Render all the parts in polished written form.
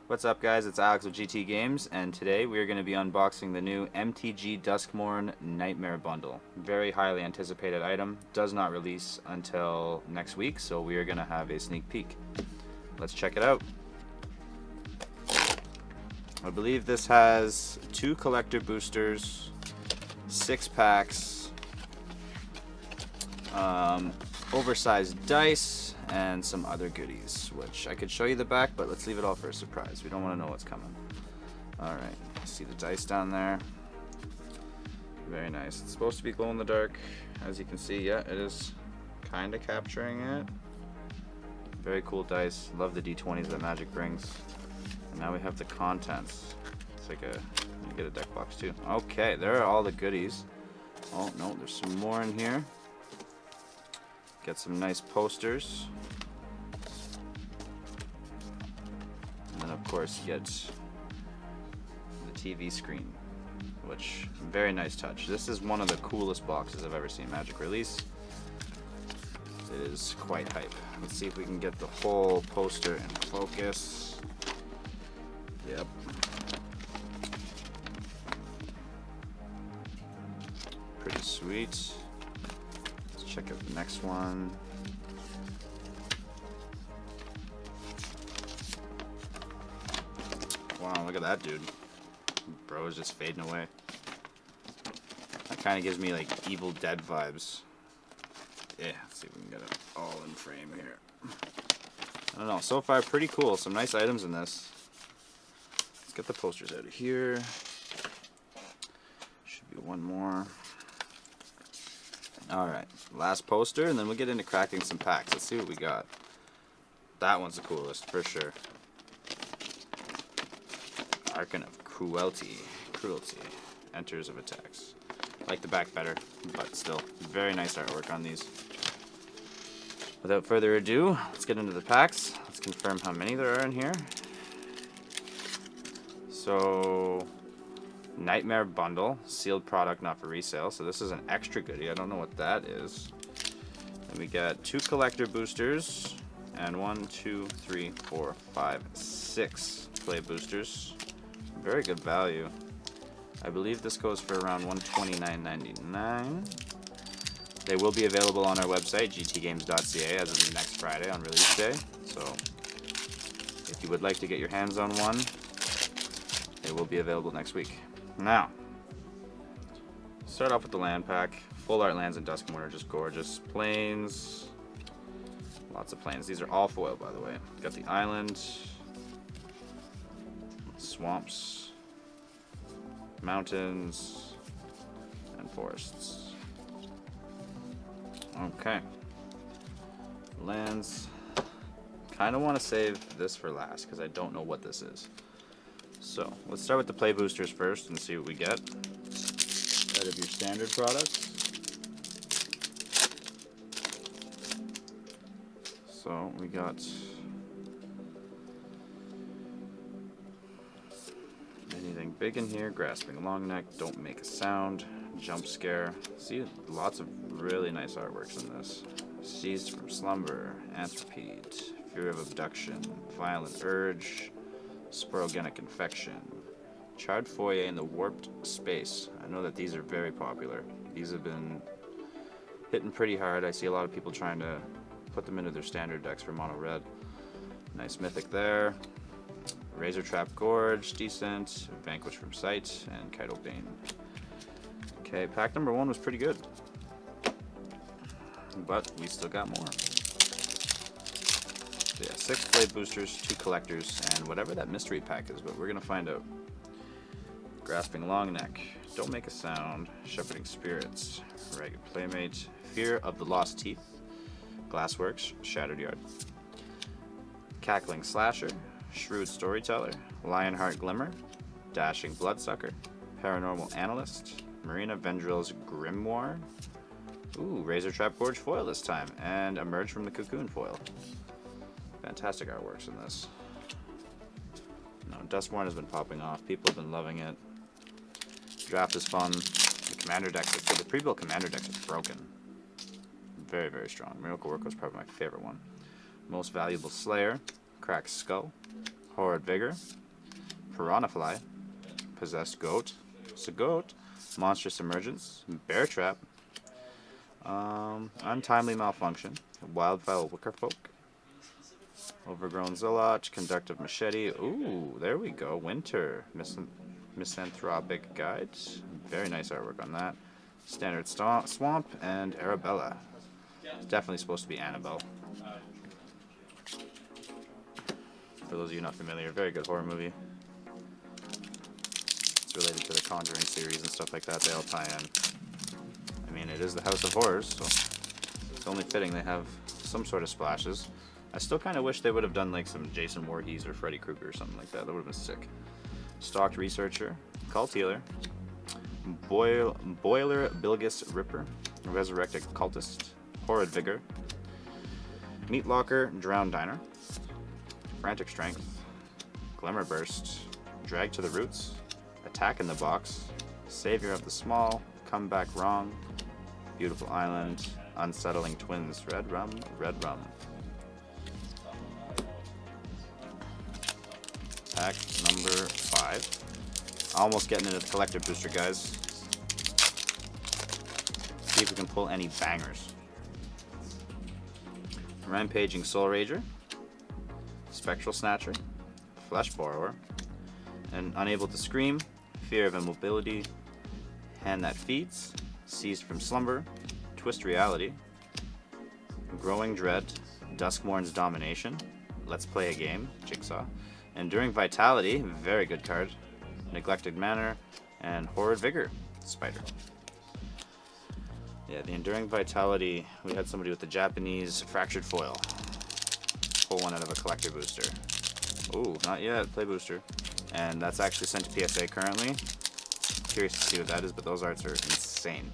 What's up, guys? It's Alex of GT Games, and today we are going to be unboxing the new MTG Duskmourn Nightmare Bundle. Very highly anticipated item. Does not release until next week, so we are going to have a sneak peek. Let's check it out. I believe this has 2 collector boosters, 6 packs, oversized dice, and some other goodies, which I could show you the back, but let's leave it all for a surprise. We don't want to know what's coming. Alright, see the dice down there. Very nice. It's supposed to be glow in the dark. As you can see, yeah, it is kind of capturing it. Very cool dice. Love the D20s that Magic brings. And now we have the contents. It's like you get a deck box too. Okay, there are all the goodies. Oh no, there's some more in here. Get some nice posters. And then of course you get the TV screen, which very nice touch. This is one of the coolest boxes I've ever seen Magic release. It is quite hype. Let's see if we can get the whole poster in focus. Yep. Pretty sweet. Let's check out the next one. Wow, look at that dude. Bro is just fading away. That kind of gives me like Evil Dead vibes. Yeah, let's see if we can get it all in frame here. I don't know, so far pretty cool. Some nice items in this. Let's get the posters out of here. Should be one more. Alright, last poster, and then we'll get into cracking some packs. Let's see what we got. That one's the coolest, for sure. Archon of Cruelty. Enters of Attacks. Like the back better, but still, very nice artwork on these. Without further ado, let's get into the packs. Let's confirm how many there are in here. So, Nightmare Bundle, sealed product, not for resale. So this is an extra goodie. I don't know what that is. And we got 2 collector boosters and 1, 2, 3, 4, 5, 6 play boosters. Very good value. I believe this goes for around $129.99. They will be available on our website, gtgames.ca, as of next Friday on release day. So if you would like to get your hands on one, they will be available next week. Now, start off with the land pack. Full art lands in Duskmourn are just gorgeous. Plains, lots of plains. These are all foil, by the way. Got the island, swamps, mountains, and forests. Okay. Lands. Kind of want to save this for last because I don't know what this is. So, let's start with the play boosters first and see what we get out of your standard products. So, we got anything big in here. Grasping long neck, don't make a sound, jump scare. See, lots of really nice artworks in this. Seized from slumber, anthropede, fear of abduction, violent urge, sporogenic infection, charred foyer in the warped space. I know that these are very popular. These have been hitting pretty hard. I see a lot of people trying to put them into their standard decks for mono red. Nice mythic there. Razor Trap Gorge, decent. Vanquish from Sight, and Kaido Bane. Okay, pack number 1 was pretty good, but we still got more. So yeah, 6 play boosters, 2 collectors, and whatever that mystery pack is, but we're gonna find out. Grasping Long Neck, Don't Make a Sound, Shepherding Spirits, Ragged Playmate, Fear of the Lost Teeth, Glassworks, Shattered Yard, Cackling Slasher, Shrewd Storyteller, Lionheart Glimmer, Dashing Bloodsucker, Paranormal Analyst, Marina Vendrill's Grimoire, ooh, Razor Trap Gorge foil this time, and Emerge from the Cocoon foil. Fantastic artworks in this. No, Duskmourn has been popping off. People have been loving it. Draft is fun. The commander decks, the pre-built commander decks are broken. Very, very strong. Miracle Worker is probably my favorite one. Most Valuable Slayer, Cracked Skull, Horrid Vigor, Piranha Fly, Possessed Goat, Sagoat, Monstrous Emergence, Bear Trap, Untimely Malfunction, Wildfowl Wickerfolk, Overgrown Zilloch, Conductive Machete. Ooh, there we go. Winter, Misanthropic Guide. Very nice artwork on that. Standard Swamp and Arabella. It's definitely supposed to be Annabelle. For those of you not familiar, very good horror movie. It's related to the Conjuring series and stuff like that. They all tie in. I mean, it is the House of Horrors, so it's only fitting they have some sort of splashes. I still kind of wish they would have done like some Jason Voorhees or Freddy Krueger or something like that. That would have been sick. Stalked Researcher, Cult Healer, Boiler Bilgus Ripper, Resurrected Cultist, Horrid Vigor, Meat Locker, Drowned Diner, Frantic Strength, Glimmer Burst, Drag to the Roots, Attack in the Box, Savior of the Small, Come Back Wrong, Beautiful Island, Unsettling Twins, Red Rum, Red Rum. Pack number 5. Almost getting into the collector booster, guys. See if we can pull any bangers. Rampaging Soul Rager, Spectral Snatcher, Flesh Borrower, and Unable to Scream, Fear of Immobility, Hand That Feeds, Seized from Slumber, Twist Reality, Growing Dread, Duskmourn's Domination, Let's Play a Game, Jigsaw, Enduring Vitality, very good card, Neglected Manor, and Horrid Vigor, Spider. Yeah, the Enduring Vitality, we had somebody with the Japanese Fractured Foil. Pull one out of a collector booster. Ooh, not yet, play booster. And that's actually sent to PSA currently. Curious to see what that is, but those arts are insane.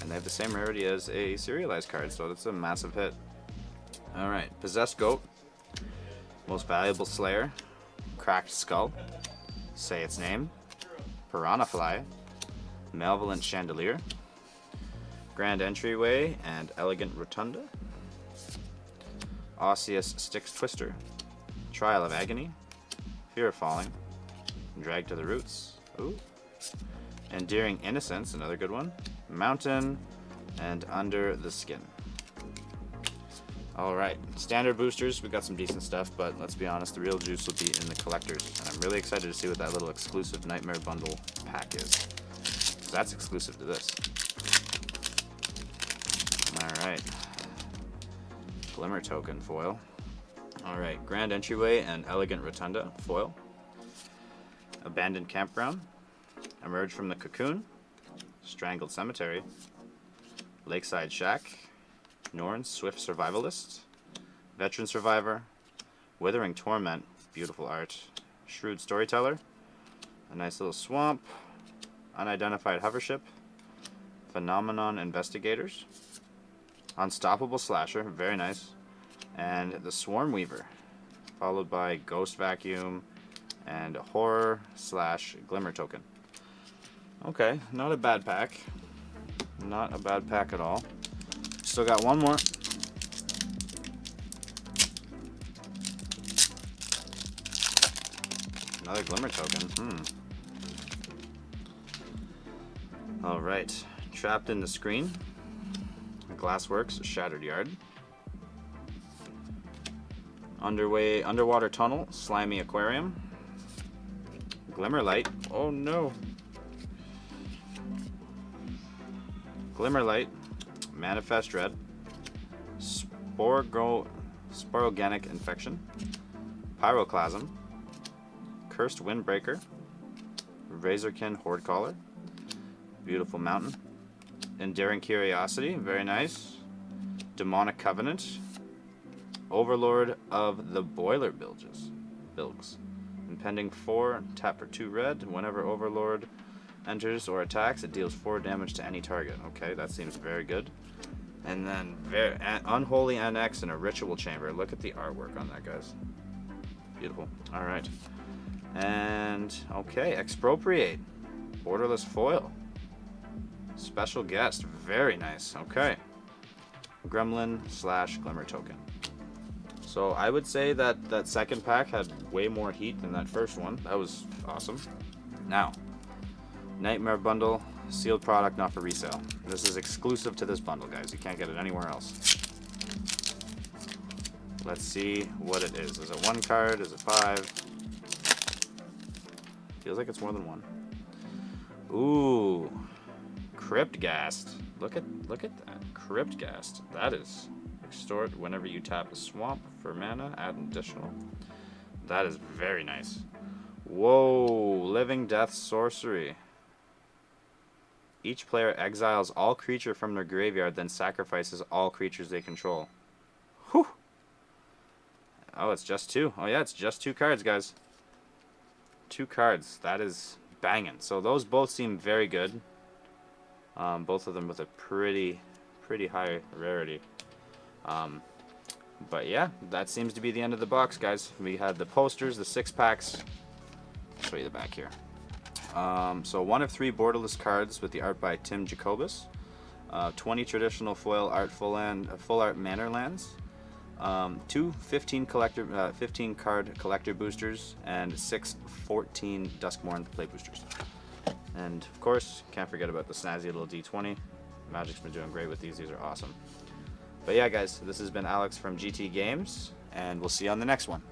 And they have the same rarity as a serialized card, so that's a massive hit. Alright, Possessed Goat, Most Valuable Slayer, Cracked Skull, Say Its Name, Piranha Fly, Malevolent Chandelier, Grand Entryway and Elegant Rotunda, Osseous Styx Twister, Trial of Agony, Fear of Falling, Drag to the Roots, ooh, Endearing Innocence, another good one, Mountain, and Under the Skin. Alright, standard boosters, we got some decent stuff, but let's be honest, the real juice will be in the collectors, and I'm really excited to see what that little exclusive Nightmare Bundle pack is. So that's exclusive to this. Alright. Glimmer Token foil. Alright, Grand Entryway and Elegant Rotunda foil. Abandoned Campground. Emerge from the Cocoon. Strangled Cemetery. Lakeside Shack. Norn's Swift Survivalist. Veteran Survivor. Withering Torment. Beautiful art. Shrewd Storyteller. A nice little swamp. Unidentified Hovership. Phenomenon Investigators. Unstoppable Slasher. Very nice. And the Swarm Weaver. Followed by Ghost Vacuum and Horror / Glimmer Token. Okay, not a bad pack. Not a bad pack at all. Still got one more. Another Glimmer Token. Alright. Trapped in the Screen. Glassworks, Shattered Yard. Underwater Tunnel, Slimy Aquarium. Glimmerlight. Oh no. Glimmerlight, Manifest Dread, Sporogenic Infection, Pyroclasm, Cursed Windbreaker, Razorkin Horde Caller, Beautiful Mountain, Endearing Curiosity, very nice, Demonic Covenant, Overlord of the Boiler Bilgs. Impending 4, tap for 2 red. Whenever Overlord enters or attacks, it deals 4 damage to any target. Okay, that seems very good. And then Unholy Annex and a Ritual Chamber. Look at the artwork on that, guys. Beautiful. Alright. And, okay, Expropriate. Borderless Foil. Special Guest. Very nice. Okay. Gremlin / Glimmer Token. So I would say that that second pack had way more heat than that first one. That was awesome. Now, Nightmare Bundle, sealed product, not for resale. This is exclusive to this bundle, guys. You can't get it anywhere else. Let's see what it is. Is it 1 card? Is it 5? Feels like it's more than 1. Ooh, Cryptghast. Look at that. Cryptghast. That is extort whenever you tap a swamp for mana, add an additional. That is very nice. Whoa, living death sorcery. Each player exiles all creature from their graveyard, then sacrifices all creatures they control. Whew. Oh, it's just 2. Oh yeah, it's just 2 cards, guys. 2 cards. That is banging. So those both seem very good. Both of them with a pretty high rarity. But yeah, that seems to be the end of the box, guys. We had the posters, the 6 packs. I'll show you the back here. So 1 of 3 borderless cards with the art by Tim Jacobus. 20 traditional foil art full art manor lands. 2 15 card collector boosters, and 6 14 Duskmourn play boosters. And of course, can't forget about the snazzy little D20. Magic's been doing great with these. These are awesome. But yeah, guys, this has been Alex from GT Games, and we'll see you on the next one.